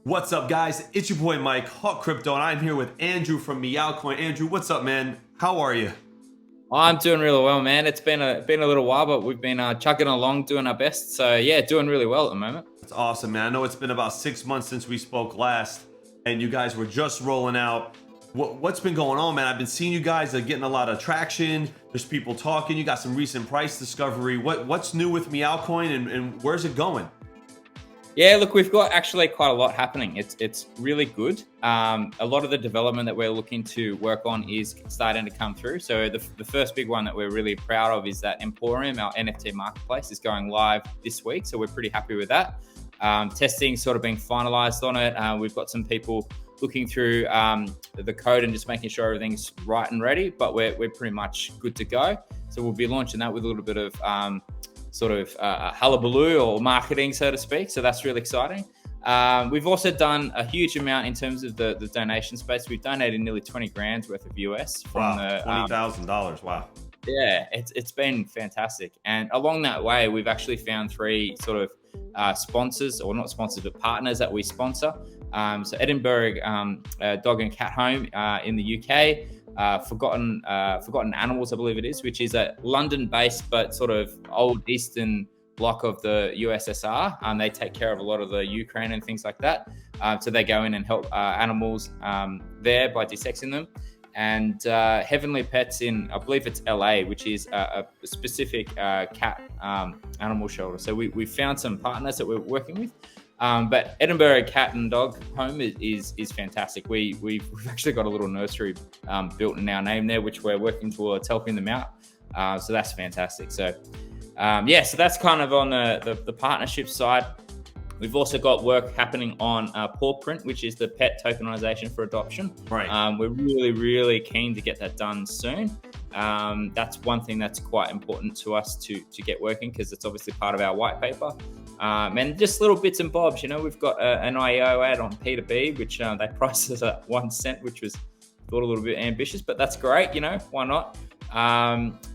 What's up, guys? It's your boy Mike, Hawk Crypto, and I'm here with Andrew from MeowCoin. Andrew, what's up, man? How are you? I'm doing really well, man. It's been a little while, but we've been chugging along, doing our best. So yeah, doing really well at the moment. It's awesome, man. I know it's been about 6 months since we spoke last, and you guys were just rolling out. What's been going on, man? I've been seeing you guys getting a lot of traction. There's people talking. You got some recent price discovery. What's new with MeowCoin, and where's it going? Yeah, look, we've got actually quite a lot happening. It's really good. A lot of the development that we're looking to work on is starting to come through. So the first big one that we're really proud of is that Emporium, our NFT marketplace, is going live this week. So we're pretty happy with that. Testing sort of being finalized on it. We've got some people looking through the code and just making sure everything's right and ready, but we're pretty much good to go. So we'll be launching that with a little bit of hullabaloo or marketing, so to speak. So that's really exciting. We've also done a huge amount in terms of the donation space. We've donated nearly 20 grand's worth of US from $20,000. Wow. Yeah, it's been fantastic. And along that way, we've actually found three sort of sponsors, or not sponsors, but partners that we sponsor. So Edinburgh Dog and Cat Home in the UK, Forgotten Animals, I believe it is, which is a London-based but sort of old eastern block of the USSR. They take care of a lot of the Ukraine and things like that. So they go in and help animals there by dissecting them. And Heavenly Pets in, I believe it's LA, which is a specific cat animal shelter. So we found some partners that we're working with. But Edinburgh Cat and Dog Home is fantastic. We've actually got a little nursery built in our name there, which we're working towards helping them out. So that's fantastic. So so that's kind of on the partnership side. We've also got work happening on Paw Print, which is the pet tokenization for adoption. Right. We're really, really keen to get that done soon. That's one thing that's quite important to us to get working, because it's obviously part of our white paper. And just little bits and bobs, we've got an IEO ad on P2B, which they priced us at 1 cent, which was thought a little bit ambitious, but that's great. Why not?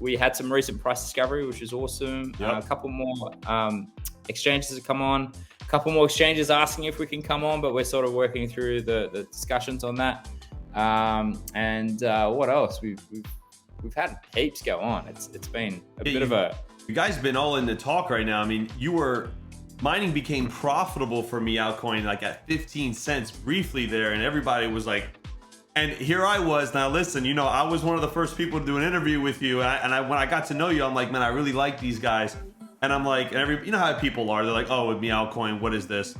We had some recent price discovery, which is awesome. Yep. A couple more exchanges have come on. A couple more exchanges asking if we can come on, but we're sort of working through the discussions on that. And what else? We've had heaps go on. It's been a bit of a... You guys have been all in the talk right now. I mean, mining became profitable for MeowCoin like at 15 cents briefly there, and everybody was like, and here I was. Now listen, I was one of the first people to do an interview with you, and when I got to know you, I'm like, man, I really like these guys. And I'm like, you know how people are, they're like, oh, with MeowCoin, what is this?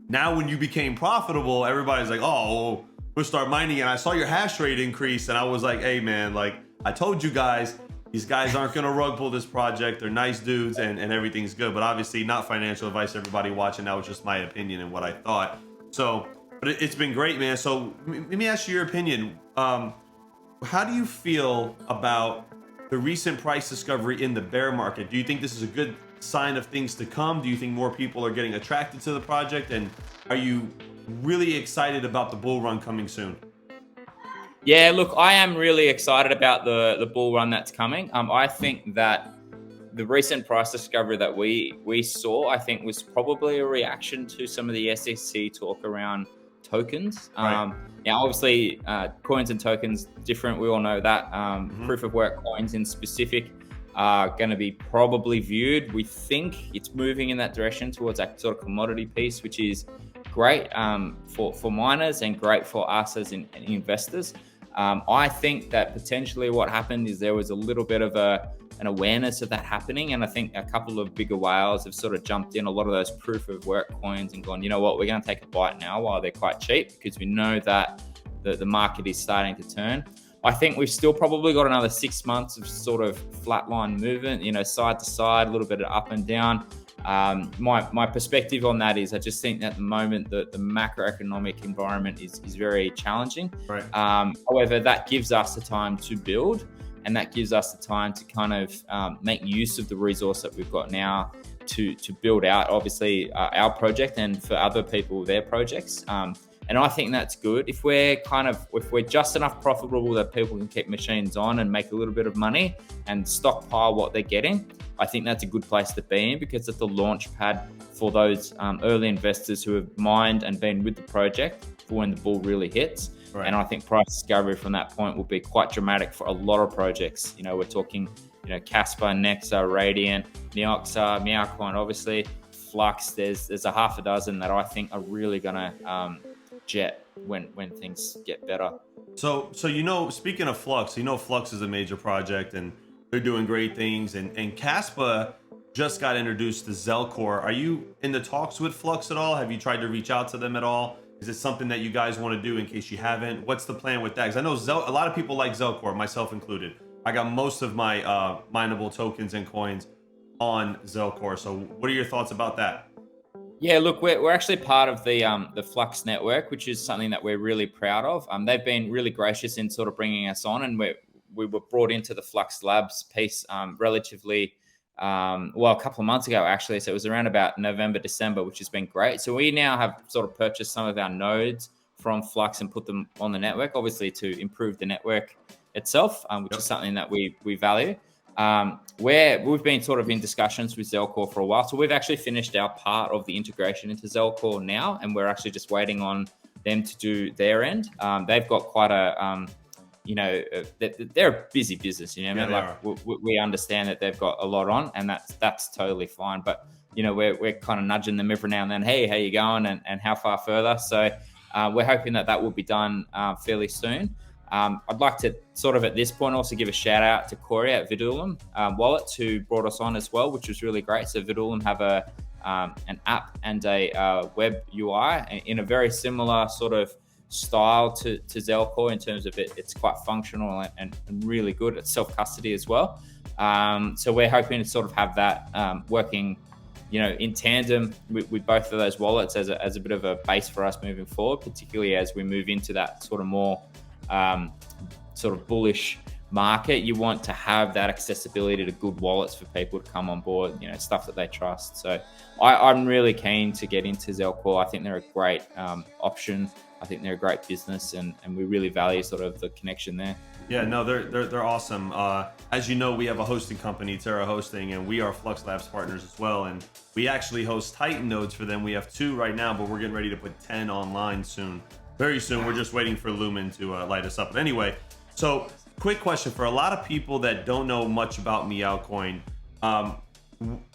Now when you became profitable, everybody's like, oh, we'll start mining. And I saw your hash rate increase, and I was like, hey man, like I told you guys, these guys aren't gonna rug pull this project. They're nice dudes, and everything's good. But obviously not financial advice, everybody watching. That was just my opinion and what I thought. So, but it's been great, man. So let me ask you your opinion. How do you feel about the recent price discovery in the bear market? Do you think this is a good sign of things to come? Do you think more people are getting attracted to the project? And are you really excited about the bull run coming soon? Yeah, look, I am really excited about the bull run that's coming. I think that the recent price discovery that we saw, I think, was probably a reaction to some of the SEC talk around tokens. Right. Now, obviously, coins and tokens different. We all know that. Proof of work coins in specific are going to be probably viewed. We think it's moving in that direction towards that sort of commodity piece, which is great for miners and great for us as investors. I think that potentially what happened is there was a little bit of an awareness of that happening, and I think a couple of bigger whales have sort of jumped in, a lot of those proof of work coins, and gone, you know what, we're going to take a bite now while they're quite cheap, because we know that the market is starting to turn. I think we've still probably got another 6 months of sort of flatline movement, side to side, a little bit of up and down. My perspective on that is I just think that at the moment the macroeconomic environment is very challenging. Right. However, that gives us the time to build, and that gives us the time to kind of make use of the resource that we've got now to build out, obviously, our project, and for other people, their projects. And I think that's good. If we're just enough profitable that people can keep machines on and make a little bit of money and stockpile what they're getting, I think that's a good place to be in, because it's the launch pad for those early investors who have mined and been with the project for when the bull really hits. Right. And I think price discovery from that point will be quite dramatic for a lot of projects. We're talking, Casper, Nexa, Radiant, Neoxa, MeowCoin, obviously, Flux. There's a half a dozen that I think are really gonna jet when things get better. So speaking of Flux, Flux is a major project and they're doing great things, and Caspa just got introduced to Zelcore. Are you in the talks with Flux at all? Have you tried to reach out to them at all? Is it something that you guys want to do in case you haven't? What's the plan with that? Because I know a lot of people like Zelcore, myself included. I got most of my mineable tokens and coins on Zelcore. So what are your thoughts about that? Yeah, look, we're actually part of the Flux network, which is something that we're really proud of. They've been really gracious in sort of bringing us on, and we were brought into the Flux Labs piece relatively, a couple of months ago, actually. So it was around about November, December, which has been great. So we now have sort of purchased some of our nodes from Flux and put them on the network, obviously to improve the network itself, which is something that we value. We've been sort of in discussions with Zelcore for a while. So we've actually finished our part of the integration into Zelcore now, and we're actually just waiting on them to do their end. They've got quite a, they're a busy business, we understand that they've got a lot on, and that's totally fine. But, we're kind of nudging them every now and then. Hey, how you going? And how far further? So we're hoping that will be done fairly soon. I'd like to sort of at this point also give a shout out to Corey at Vidulum Wallets, who brought us on as well, which was really great. So Vidulum have an app and a web UI in a very similar sort of style to Zelcore in terms of it's quite functional and really good at self-custody as well. So we're hoping to sort of have that working in tandem with both of those wallets as a bit of a base for us moving forward, particularly as we move into that sort of more sort of bullish market. You want to have that accessibility to good wallets for people to come on board, stuff that they trust. So I'm really keen to get into Zelcore. I think they're a great option. I think they're a great business, and we really value sort of the connection there. Yeah, no, they're awesome. As you know, we have a hosting company, Terra Hosting, and we are Flux Labs partners as well. And we actually host Titan nodes for them. We have 2 right now, but we're getting ready to put 10 online soon. Very soon. We're just waiting for Lumen to light us up. But anyway, so quick question for a lot of people that don't know much about MeowCoin.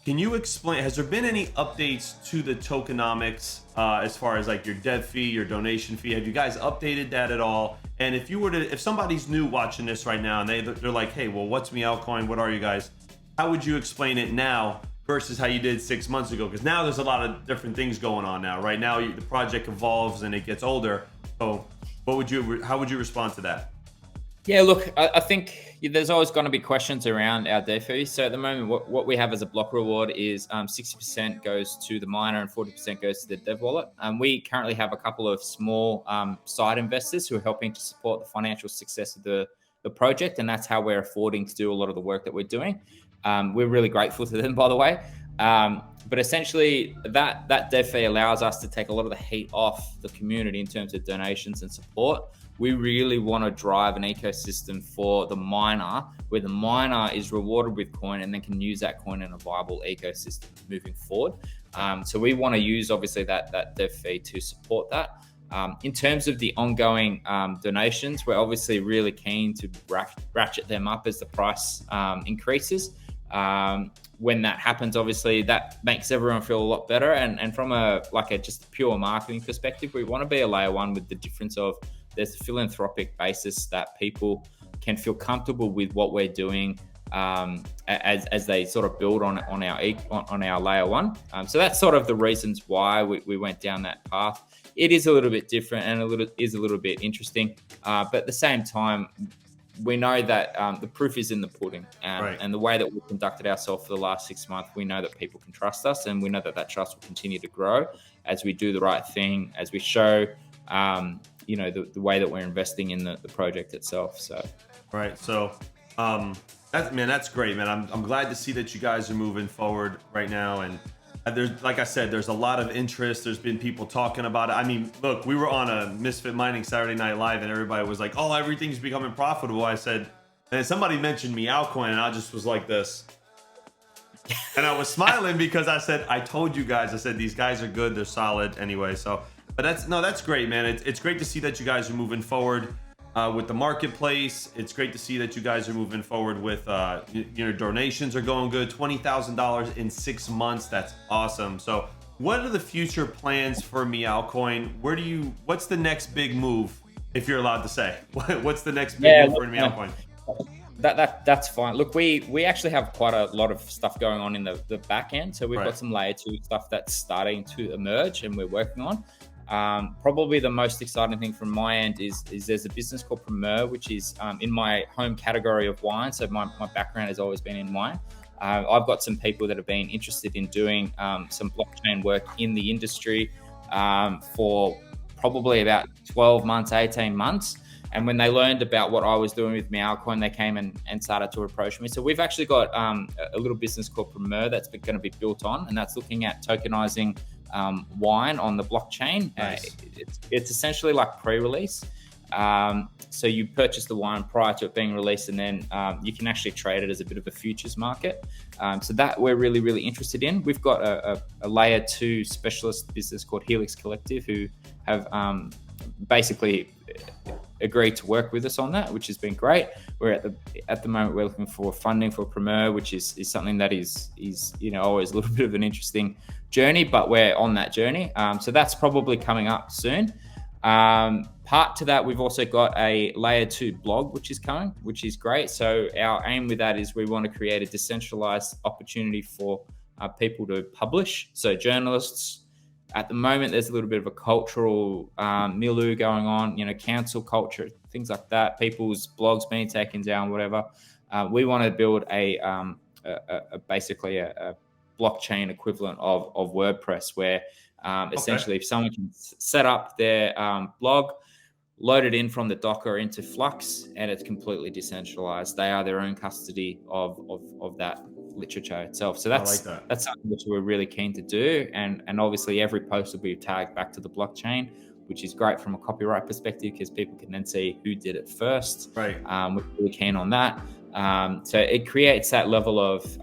Can you explain, has there been any updates to the tokenomics as far as like your dev fee, your donation fee? Have you guys updated that at all? And if somebody's new watching this right now and they're like, hey, well, what's MeowCoin? What are you guys? How would you explain it now versus how you did 6 months ago? Because now there's a lot of different things going on now. Right now, the project evolves and it gets older. So how would you respond to that? Yeah, look, I think there's always going to be questions around our dev fees. So at the moment, what we have as a block reward is 60% goes to the miner and 40% goes to the dev wallet. We currently have a couple of small side investors who are helping to support the financial success of the project, and that's how we're affording to do a lot of the work that we're doing. We're really grateful to them, by the way. But essentially, that dev fee allows us to take a lot of the heat off the community in terms of donations and support. We really want to drive an ecosystem for the miner, where the miner is rewarded with coin and then can use that coin in a viable ecosystem moving forward. So we want to use, obviously, that dev fee to support that. In terms of the ongoing donations, we're obviously really keen to ratchet them up as the price increases. When that happens, obviously that makes everyone feel a lot better. And from just a pure marketing perspective, we want to be a layer 1 with the difference of there's a philanthropic basis that people can feel comfortable with what we're doing as they sort of build on our layer 1. So that's sort of the reasons why we went down that path. It is a little bit different and a little bit interesting, but at the same time, we know that the proof is in the pudding, and the way that we've conducted ourselves for the last 6 months, we know that people can trust us, and we know that trust will continue to grow as we do the right thing, as we show, the way that we're investing in the project itself. So, right. So, that's great, man. I'm glad to see that you guys are moving forward right now, and There's, like I said, there's a lot of interest. There's been people talking about it. I mean, look, we were on a Misfit Mining Saturday Night Live and everybody was like, oh, everything's becoming profitable. I said, and somebody mentioned MeowCoin and I just was like this. And I was smiling because I said, I told you guys, I said, these guys are good. They're solid anyway. So, but that's great, man. It's great to see that you guys are moving forward with the marketplace. It's great to see that you guys are moving forward with, your donations are going good. $20,000 in 6 months. That's awesome. So what are the future plans for MeowCoin? What's the next big move, if you're allowed to say? What's the next big move for MeowCoin? That's fine. Look, we actually have quite a lot of stuff going on in the back end. So we've got some layer 2 stuff that's starting to emerge and we're working on. Probably the most exciting thing from my end is there's a business called Premier, which is in my home category of wine. So my background has always been in wine. I've got some people that have been interested in doing some blockchain work in the industry for probably about 12 months, 18 months. And when they learned about what I was doing with MeowCoin, they came and started to approach me. So we've actually got a little business called Premier that's going to be built on, and that's looking at tokenizing wine on the blockchain. Nice. It's essentially like pre-release. So you purchase the wine prior to it being released, and then you can actually trade it as a bit of a futures market. So that we're really, really interested in. We've got a layer 2 specialist business called Helix Collective who have basically agreed to work with us on that, which has been great. We're at the moment we're looking for funding for Premier, which is something that is always a little bit of an interesting journey, but we're on that journey. So that's probably coming up soon. Part to that, we've also got a layer 2 blog, which is coming, which is great. So our aim with that is we want to create a decentralized opportunity for people to publish. So journalists, at the moment, there's a little bit of a cultural milieu going on, cancel culture, things like that. People's blogs being taken down, whatever. We want to build basically a blockchain equivalent of WordPress, where essentially if someone can set up their blog, load it in from the Docker into Flux, and it's completely decentralized. They are their own custody of that literature itself. So that's something which we're really keen to do, and obviously every post will be tagged back to the blockchain, which is great from a copyright perspective because people can then see who did it first. Right. We're really keen on that. So it creates that level of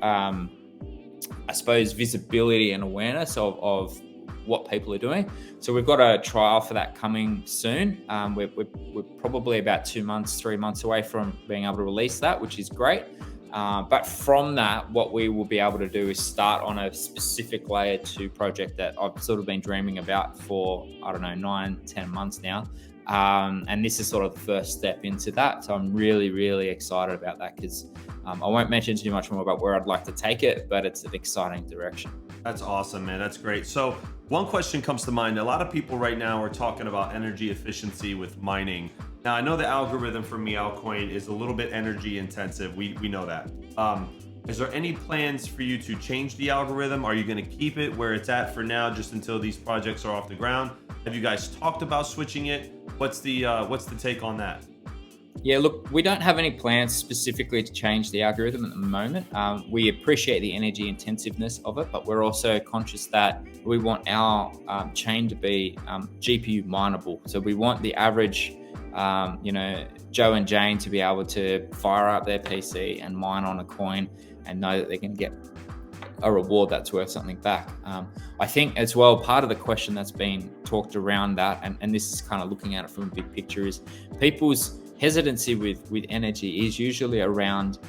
I suppose visibility and awareness of what people are doing. So we've got a trial for that coming soon. We're probably about 3 months away from being able to release that, which is great. But from that, what we will be able to do is start on a specific layer 2 project that I've sort of been dreaming about for, 9-10 months now. And this is sort of the first step into that. So I'm really, really excited about that because I won't mention too much more about where I'd like to take it, but it's an exciting direction. That's awesome, man. That's great. So one question comes to mind. A lot of people right now are talking about energy efficiency with mining. Now, I know the algorithm for MeowCoin is a little bit energy intensive. We know that. Is there any plans for you to change the algorithm? Are you going to keep it where it's at for now, just until these projects are off the ground? Have you guys talked about switching it? What's the take on that? Yeah, look, we don't have any plans specifically to change the algorithm at the moment. We appreciate the energy intensiveness of it, but we're also conscious that we want our chain to be GPU mineable. So we want the average, Joe and Jane to be able to fire up their PC and mine on a coin and know that they can get a reward that's worth something back. I think as well, part of the question that's been talked around that, and this is kind of looking at it from a big picture, is people's hesitancy with energy is usually around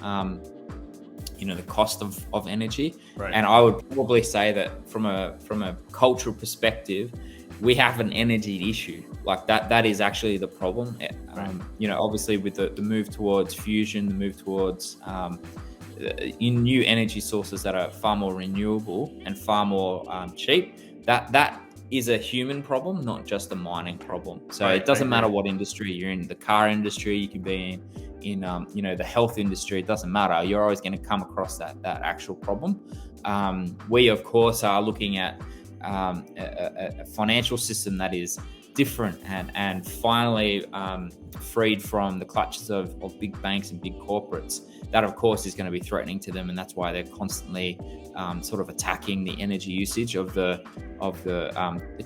the cost of energy. Right. And I would probably say that from a cultural perspective, we have an energy issue. Like that is actually the problem. Right. Obviously with the move towards fusion, the move towards in new energy sources that are far more renewable and far more cheap, that is a human problem, not just a mining problem. So it doesn't matter what industry you're in. The car industry, you can be in the health industry. It doesn't matter. You're always going to come across that actual problem. We of course are looking at a financial system that is different and finally freed from the clutches of big banks and big corporates, that of course is going to be threatening to them, and that's why they're constantly sort of attacking the energy usage of the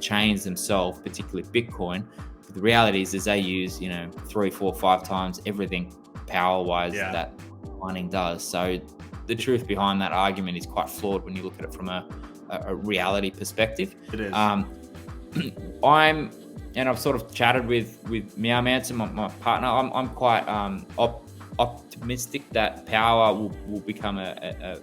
chains themselves, particularly Bitcoin. But the reality is they use 3, 4, 5 times everything power-wise that mining does. So the truth behind that argument is quite flawed when you look at it from a reality perspective. It is. I've sort of chatted with MeowMancer, my partner. I'm quite optimistic that power will become a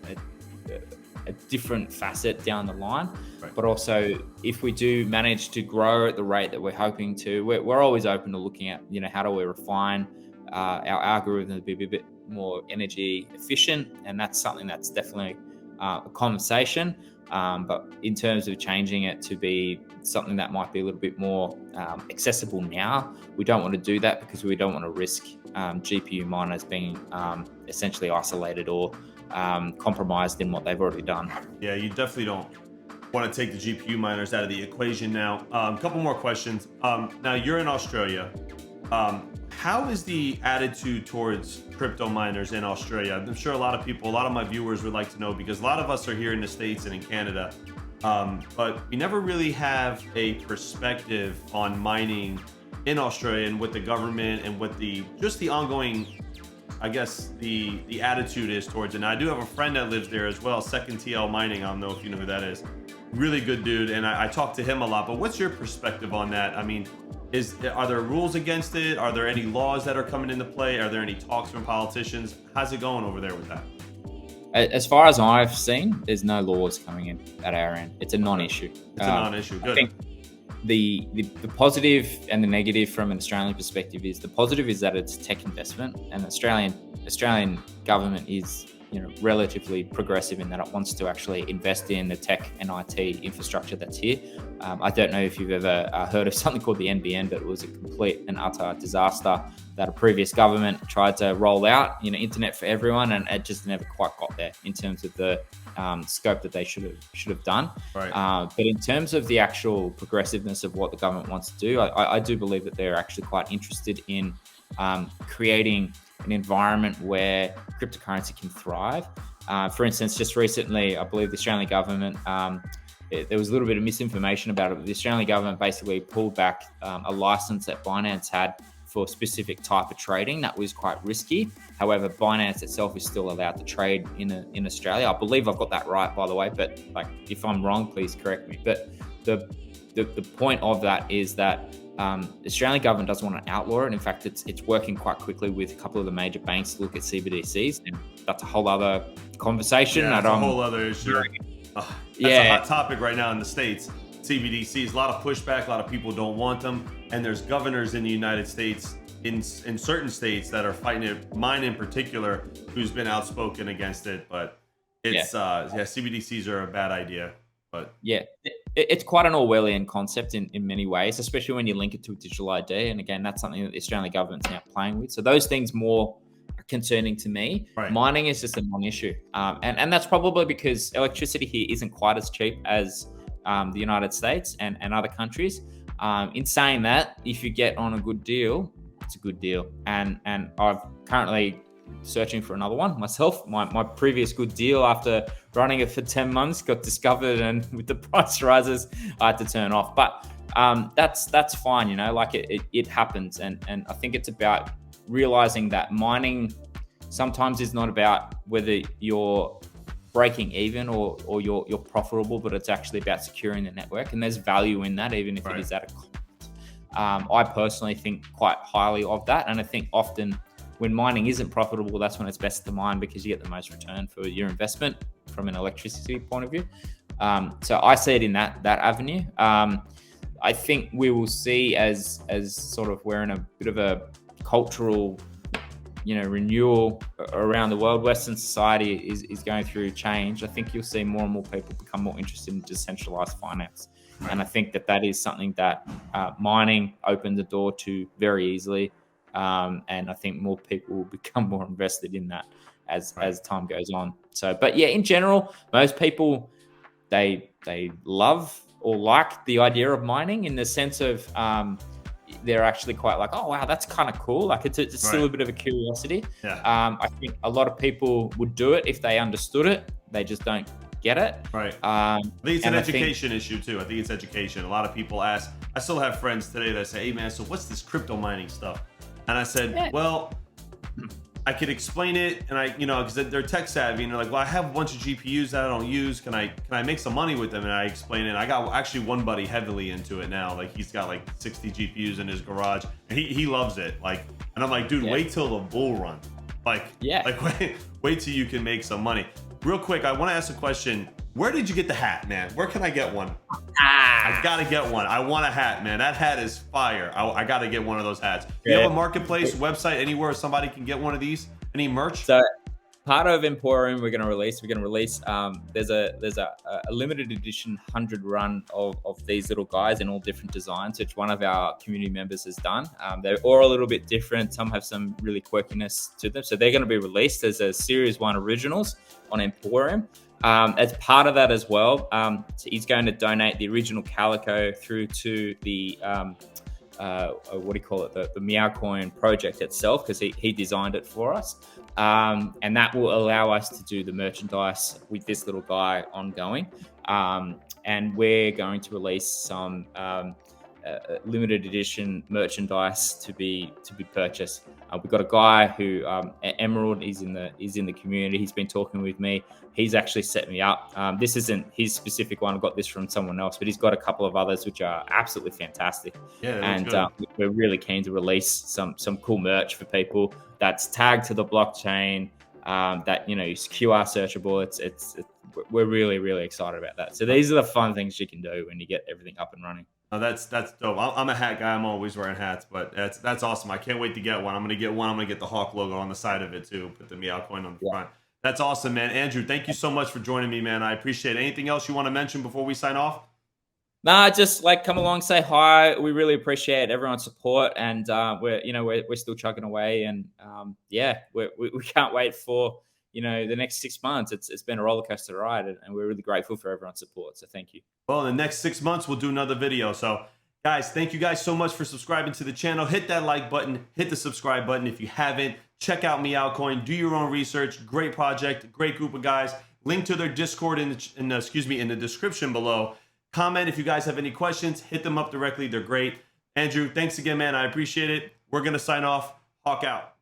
different facet down the line. Right. But also, if we do manage to grow at the rate that we're hoping to, we're always open to looking at how do we refine our algorithm to be a bit more energy efficient, and that's something that's definitely a conversation. But in terms of changing it to be something that might be a little bit more accessible now, we don't want to do that because we don't want to risk GPU miners being essentially isolated or compromised in what they've already done. Yeah, you definitely don't want to take the GPU miners out of the equation now. A couple more questions. Now, you're in Australia. How is the attitude towards crypto miners in Australia? I'm sure a lot of my viewers would like to know, because a lot of us are here in the States and in Canada, but we never really have a perspective on mining in Australia and what the government and what the ongoing, I guess, the attitude is towards it. And I do have a friend that lives there as well, Second TL Mining. I don't know if you know who that is. Really good dude, and I talk to him a lot. But what's your perspective on that? I mean, are there rules against it? Are there any laws that are coming into play? Are there any talks from politicians? How's it going over there with that? As far as I've seen, there's no laws coming in at our end. It's a non-issue. It's a non-issue. Good. I think the positive and the negative from an Australian perspective is, the positive is that it's tech investment, and the Australian government is relatively progressive in that it wants to actually invest in the tech and IT infrastructure that's here. I don't know if you've ever heard of something called the NBN, but it was a complete and utter disaster that a previous government tried to roll out, internet for everyone, and it just never quite got there in terms of the scope that they should have done. Right. But in terms of the actual progressiveness of what the government wants to do, I do believe that they're actually quite interested in creating an environment where cryptocurrency can thrive. For instance, just recently, I believe the Australian government, there was a little bit of misinformation about it, but the Australian government basically pulled back a license that Binance had for a specific type of trading that was quite risky. However, Binance itself is still allowed to trade in Australia. I believe I've got that right, by the way, but if I'm wrong, please correct me. But the point of that is that the Australian government doesn't want to outlaw it. In fact, it's working quite quickly with a couple of the major banks to look at CBDCs, and that's a whole other conversation. Yeah, that's a whole other issue. That's a hot topic right now in the States. CBDCs, a lot of pushback, a lot of people don't want them, and there's governors in the United States, in certain states, that are fighting it, mine in particular, who's been outspoken against it. But it's CBDCs are a bad idea. But yeah, it's quite an Orwellian concept in many ways, especially when you link it to a digital ID. And again, that's something that the Australian government's now playing with. So those things more are concerning to me. Right. Mining is just a non-issue. And that's probably because electricity here isn't quite as cheap as the United States and other countries. In saying that, if you get on a good deal, it's a good deal. And I've currently searching for another one myself. My previous good deal, after running it for 10 months, got discovered, and with the price rises, I had to turn off. But that's fine, it happens. And I think it's about realizing that mining sometimes is not about whether you're breaking even or you're profitable, but it's actually about securing the network, and there's value in that, even if it is at a cost. I personally think quite highly of that, and I think often when mining isn't profitable, that's when it's best to mine, because you get the most return for your investment from an electricity point of view. So I see it in that avenue. I think we will see as sort of we're in a bit of a cultural renewal around the world. Western society is going through change. I think you'll see more and more people become more interested in decentralized finance. Right. And I think that is something that mining opens the door to very easily. And I think more people will become more invested in that as time goes on. So, but yeah, in general, most people they love or like the idea of mining in the sense of they're actually quite like, oh wow, that's kind of cool. Like it's still a bit of a curiosity. Yeah. I think a lot of people would do it if they understood it. They just don't get it. Right. I think it's an education issue too. I think it's education. A lot of people ask. I still have friends today that say, "Hey man, so what's this crypto mining stuff?" And I said, "Well, I could explain it, and because they're tech savvy, and they're like, well, I have a bunch of GPUs that I don't use. Can I make some money with them?" And I explain it. I got actually one buddy heavily into it now. Like he's got like 60 GPUs in his garage, and he loves it. Like, and I'm like, dude, wait till the bull run. Like wait till you can make some money. Real quick, I want to ask a question. Where did you get the hat, man? Where can I get one? I gotta get one. I want a hat, man. That hat is fire. I gotta get one of those hats. Do you have a marketplace, website, anywhere somebody can get one of these? Any merch? So part of Emporium we're gonna release. There's a limited edition 100 run of these little guys in all different designs, which one of our community members has done. They're all a little bit different. Some have some really quirkiness to them. So they're gonna be released as a Series 1 originals on Emporium. As part of that as well, so he's going to donate the original Calico through to the what do you call it, the MeowCoin project itself, because he designed it for us, and that will allow us to do the merchandise with this little guy ongoing, and we're going to release some limited edition merchandise to be purchased. We've got a guy who Emerald is in the community. He's been talking with me. He's actually set me up. This isn't his specific one. I got this from someone else, but he's got a couple of others which are absolutely fantastic. Yeah, and we're really keen to release some cool merch for people that's tagged to the blockchain. That is QR searchable. It's we're really excited about that. So these are the fun things you can do when you get everything up and running. Oh, that's dope. I'm a hat guy. I'm always wearing hats, but that's awesome. I can't wait to get one. I'm gonna get one. I'm gonna get the Hawk logo on the side of it too. Put the MeowCoin on the front. That's awesome, man. Andrew, thank you so much for joining me, man. I appreciate it. Anything else you want to mention before we sign off? Nah, just like come along, say hi. We really appreciate everyone's support, and we're still chugging away, and we can't wait for the next 6 months. It's been a roller coaster ride, and we're really grateful for everyone's support. So thank you. Well, in the next 6 months, we'll do another video. So guys, thank you guys so much for subscribing to the channel. Hit that like button, hit the subscribe button if you haven't. Check out MeowCoin, do your own research. Great project, great group of guys. Link to their Discord in the description below. Comment if you guys have any questions. Hit them up directly. They're great. Andrew, thanks again, man. I appreciate it. We're going to sign off. Hawk out.